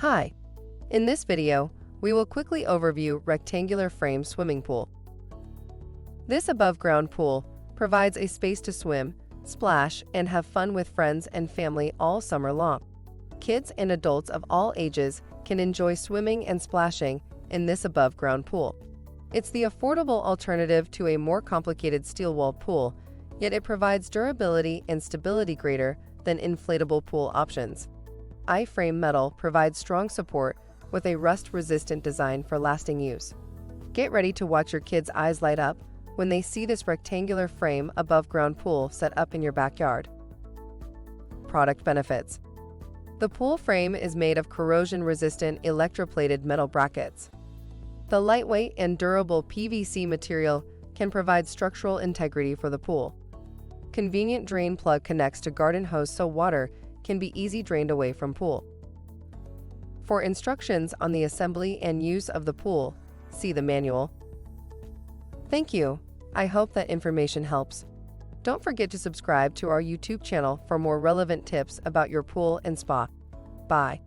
Hi, in this video, we will quickly overview rectangular frame swimming pool. This above-ground pool provides a space to swim, splash, and have fun with friends and family all summer long. Kids and adults of all ages can enjoy swimming and splashing in this above-ground pool. It's the affordable alternative to a more complicated steel-wall pool, yet it provides durability and stability greater than inflatable pool options. I-frame metal provides strong support with a rust-resistant design for lasting use. Get ready to watch your kids' eyes light up when they see this rectangular frame above-ground pool set up in your backyard. Product benefits. The pool frame is made of corrosion-resistant electroplated metal brackets. The lightweight and durable PVC material can provide structural integrity for the pool. Convenient drain plug connects to garden hose so water can be easily drained away from pool. For instructions on the assembly and use of the pool, see the manual. Thank you. I hope that information helps. Don't forget to subscribe to our YouTube channel for more relevant tips about your pool and spa. Bye.